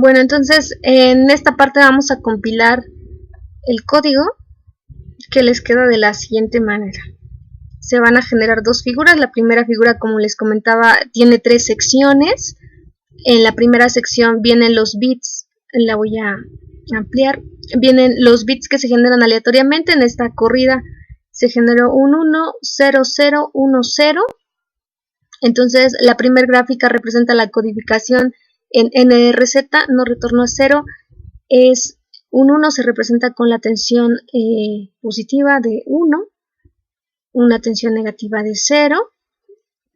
Bueno, entonces en esta parte vamos a compilar el código que les queda de la siguiente manera. Se van a generar dos figuras. La primera figura, como les comentaba, tiene 3 secciones. En la primera sección vienen los bits, la voy a ampliar, vienen los bits que se generan aleatoriamente. En esta corrida se generó un 1, 0, 0, 1, 0. Entonces la primera gráfica representa la codificación en NRZ, no retorno a 0, es un 1, se representa con la tensión positiva de 1, una tensión negativa de 0,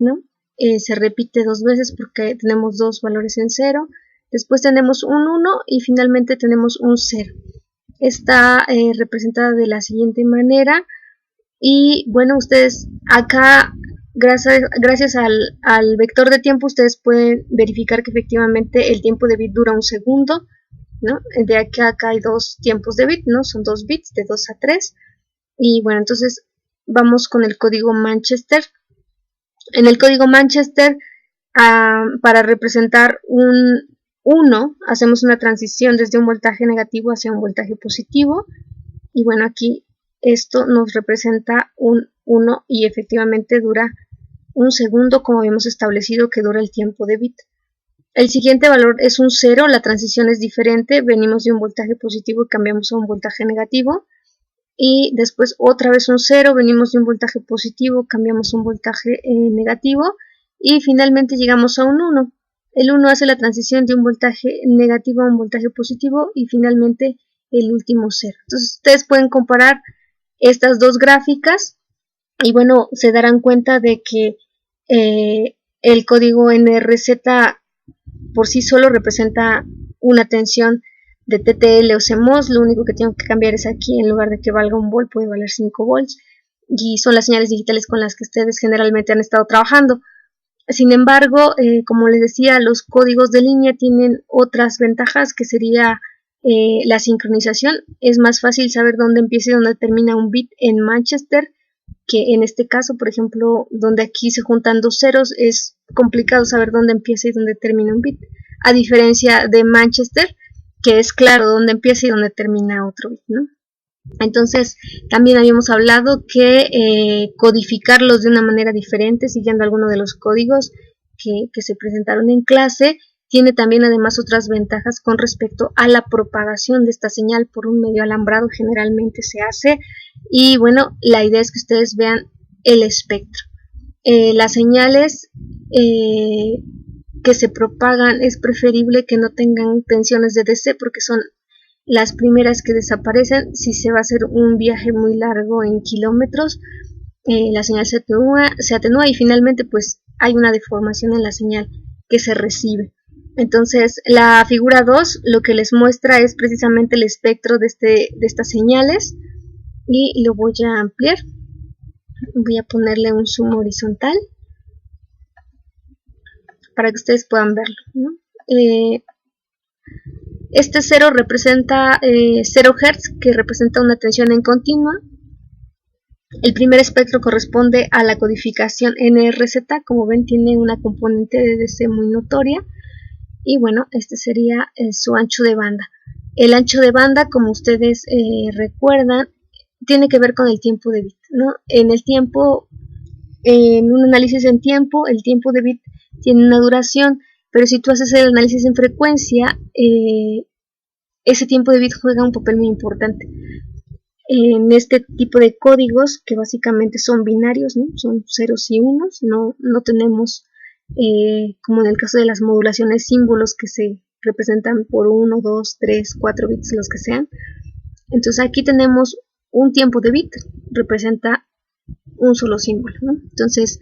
¿no? Se repite 2 veces porque tenemos 2 valores en 0, después tenemos un 1 y finalmente tenemos un 0. Está representada de la siguiente manera y bueno, ustedes acá, gracias al vector de tiempo, ustedes pueden verificar que efectivamente el tiempo de bit dura un segundo, ¿no? De aquí a acá hay 2 tiempos de bit, ¿no? Son 2 bits, de 2 a 3. Y bueno, entonces vamos con el código Manchester. En el código Manchester, para representar un 1, hacemos una transición desde un voltaje negativo hacia un voltaje positivo. Y bueno, aquí esto nos representa un 1 y efectivamente dura un segundo, como habíamos establecido que dura el tiempo de bit. El siguiente valor es un 0, la transición es diferente, venimos de un voltaje positivo y cambiamos a un voltaje negativo. Y después otra vez un 0, venimos de un voltaje positivo, cambiamos a un voltaje negativo y finalmente llegamos a un 1. El 1 hace la transición de un voltaje negativo a un voltaje positivo y finalmente el último 0. Entonces ustedes pueden comparar estas dos gráficas y bueno, se darán cuenta de que el código NRZ por sí solo representa una tensión de TTL o CMOS. Lo único que tengo que cambiar es aquí, en lugar de que valga 1 volt, puede valer 5 volts. Y son las señales digitales con las que ustedes generalmente han estado trabajando. Sin embargo, como les decía, los códigos de línea tienen otras ventajas, que sería la sincronización. Es más fácil saber dónde empieza y dónde termina un bit en Manchester, que en este caso, por ejemplo, donde aquí se juntan 2 ceros, es complicado saber dónde empieza y dónde termina un bit. A diferencia de Manchester, que es claro dónde empieza y dónde termina otro bit, ¿no? Entonces, también habíamos hablado que codificarlos de una manera diferente, siguiendo alguno de los códigos que se presentaron en clase, tiene también además otras ventajas con respecto a la propagación de esta señal por un medio alambrado, generalmente se hace. Y bueno, la idea es que ustedes vean el espectro. Las señales que se propagan es preferible que no tengan tensiones de DC porque son las primeras que desaparecen. Si se va a hacer un viaje muy largo en kilómetros, la señal se atenúa y finalmente pues hay una deformación en la señal que se recibe. Entonces la figura 2 lo que les muestra es precisamente el espectro de estas señales y lo voy a ampliar. Voy a ponerle un zoom horizontal para que ustedes puedan verlo, ¿no? Este 0 representa 0 Hz, que representa una tensión en continua. El primer espectro corresponde a la codificación NRZ, como ven tiene una componente de DC muy notoria. Y bueno, este sería su ancho de banda. El ancho de banda, como ustedes recuerdan, tiene que ver con el tiempo de bit, ¿no? En el tiempo, en un análisis en tiempo, el tiempo de bit tiene una duración, pero si tú haces el análisis en frecuencia, ese tiempo de bit juega un papel muy importante. En este tipo de códigos, que básicamente son binarios, ¿no? Son ceros y unos, no tenemos, como en el caso de las modulaciones, símbolos que se representan por 1, 2, 3, 4 bits, los que sean. Entonces aquí tenemos un tiempo de bit, representa un solo símbolo, ¿no? Entonces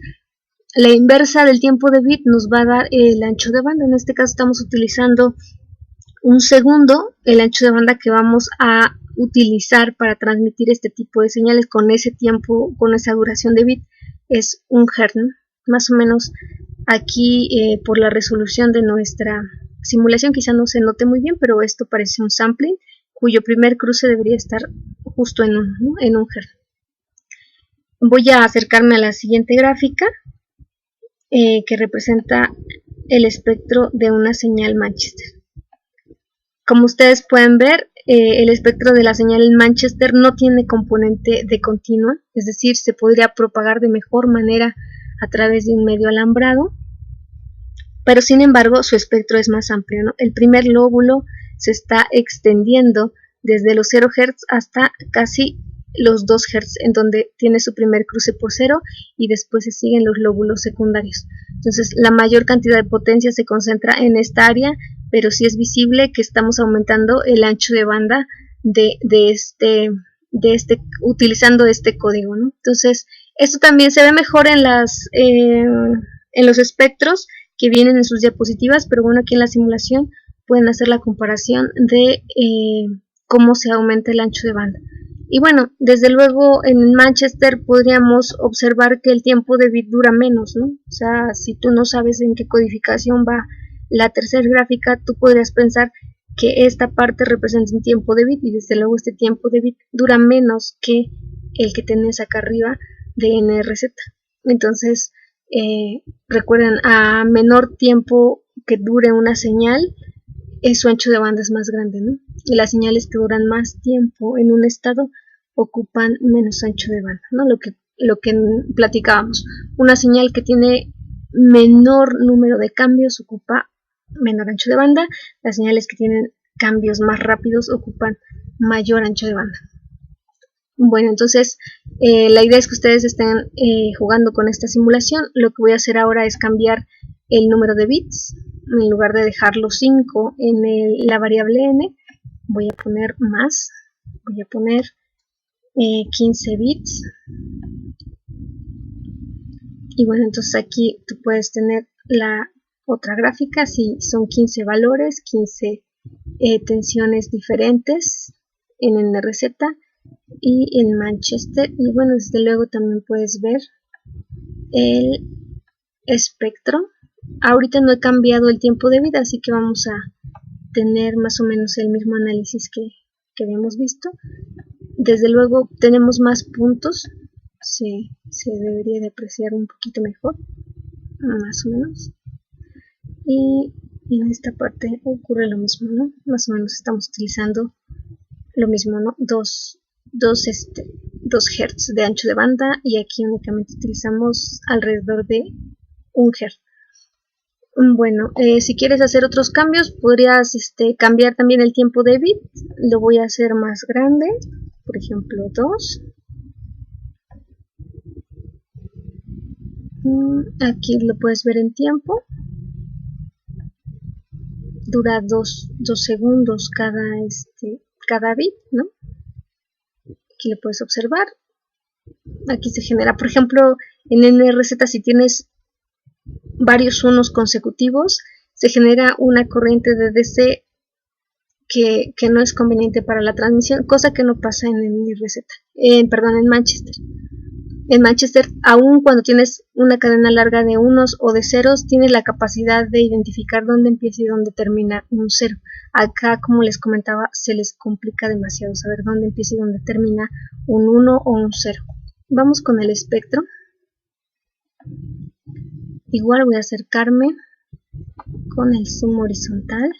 la inversa del tiempo de bit nos va a dar el ancho de banda. En este caso estamos utilizando un segundo. El ancho de banda que vamos a utilizar para transmitir este tipo de señales con ese tiempo, con esa duración de bit, es 1 Hz, ¿no? Más o menos aquí por la resolución de nuestra simulación quizá no se note muy bien, pero esto parece un sampling cuyo primer cruce debería estar justo en 1, ¿no? En 1 Hz. Voy a acercarme a la siguiente gráfica que representa el espectro de una señal Manchester. Como ustedes pueden ver, el espectro de la señal en Manchester no tiene componente de continua, es decir, se podría propagar de mejor manera a través de un medio alambrado, pero sin embargo su espectro es más amplio, ¿no? El primer lóbulo se está extendiendo desde los 0 Hz hasta casi los 2 Hz, en donde tiene su primer cruce por 0 y después se siguen los lóbulos secundarios. Entonces la mayor cantidad de potencia se concentra en esta área, pero sí es visible que estamos aumentando el ancho de banda utilizando este código, ¿no? Entonces esto también se ve mejor en los espectros que vienen en sus diapositivas, pero bueno, aquí en la simulación pueden hacer la comparación de cómo se aumenta el ancho de banda. Y bueno, desde luego en Manchester podríamos observar que el tiempo de bit dura menos, ¿no? O sea, si tú no sabes en qué codificación va la tercera gráfica, tú podrías pensar que esta parte representa un tiempo de bit y desde luego este tiempo de bit dura menos que el que tenés acá arriba de NRZ. Entonces, recuerden, a menor tiempo que dure una señal, su ancho de banda es más grande, ¿no? Y las señales que duran más tiempo en un estado ocupan menos ancho de banda, ¿no? Lo que platicábamos, una señal que tiene menor número de cambios ocupa menor ancho de banda, las señales que tienen cambios más rápidos ocupan mayor ancho de banda. Bueno, entonces la idea es que ustedes estén jugando con esta simulación. Lo que voy a hacer ahora es cambiar el número de bits. En lugar de dejarlo 5 en la variable n, voy a poner más, voy a poner 15 bits. Y bueno, entonces aquí tú puedes tener la otra gráfica, si son 15 valores, 15 tensiones diferentes en NRZ y en Manchester. Y bueno, desde luego también puedes ver el espectro. Ahorita no he cambiado el tiempo de vida, así que vamos a tener más o menos el mismo análisis que habíamos visto. Desde luego tenemos más puntos, se debería de apreciar un poquito mejor, más o menos. Y en esta parte ocurre lo mismo, ¿no? Más o menos estamos utilizando lo mismo, ¿no? 2 Hz de ancho de banda y aquí únicamente utilizamos alrededor de 1 Hz. Bueno, si quieres hacer otros cambios, podrías cambiar también el tiempo de bit. Lo voy a hacer más grande, por ejemplo 2. Aquí lo puedes ver en tiempo. Dura 2 segundos cada bit, ¿no? Aquí lo puedes observar. Aquí se genera, por ejemplo, en NRZ, si tienes varios unos consecutivos, se genera una corriente de DC que no es conveniente para la transmisión, cosa que no pasa en NRZ, en Manchester. En Manchester, aun cuando tienes una cadena larga de unos o de ceros, tienes la capacidad de identificar dónde empieza y dónde termina un cero. Acá, como les comentaba, se les complica demasiado saber dónde empieza y dónde termina un 1 o un 0. Vamos con el espectro. Igual voy a acercarme con el zoom horizontal.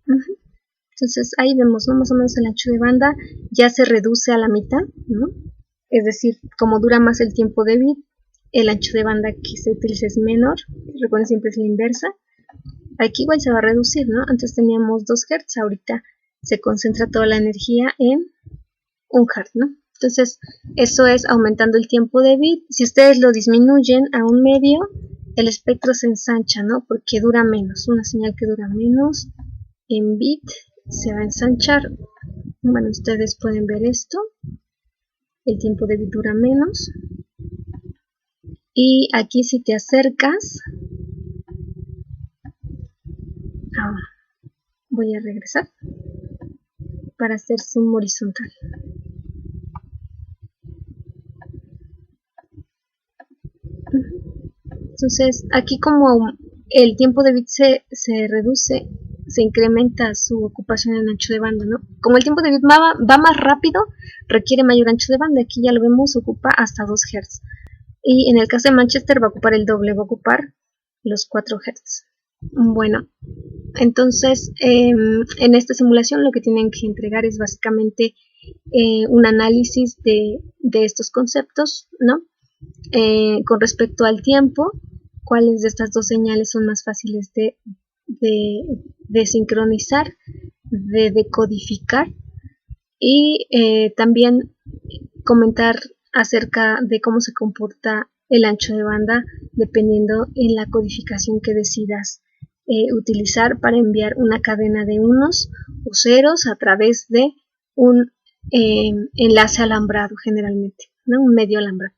Entonces ahí vemos, ¿no? Más o menos el ancho de banda ya se reduce a la mitad, ¿no? Es decir, como dura más el tiempo de bit, el ancho de banda que se utiliza es menor. Recuerden, siempre es la inversa. Aquí igual se va a reducir, ¿no? Antes teníamos 2 Hz, ahorita se concentra toda la energía en 1 Hz, ¿no? Entonces, eso es aumentando el tiempo de bit. Si ustedes lo disminuyen a un medio, el espectro se ensancha, ¿no? Porque dura menos. Una señal que dura menos en bit se va a ensanchar. Bueno, ustedes pueden ver esto. El tiempo de bit dura menos. Y aquí si te acercas, voy a regresar para hacer zoom horizontal. Entonces, aquí como el tiempo de bit se reduce, se incrementa su ocupación en ancho de banda, ¿no? Como el tiempo de bit va más rápido, requiere mayor ancho de banda. Aquí ya lo vemos, ocupa hasta 2 Hz. Y en el caso de Manchester va a ocupar el doble, va a ocupar los 4 Hz. Bueno, entonces en esta simulación lo que tienen que entregar es básicamente un análisis de estos conceptos, ¿no? Con respecto al tiempo, cuáles de estas dos señales son más fáciles de, de sincronizar, de decodificar y también comentar acerca de cómo se comporta el ancho de banda dependiendo en la codificación que decidas utilizar para enviar una cadena de unos o ceros a través de un enlace alambrado generalmente, ¿no? Un medio alambrado.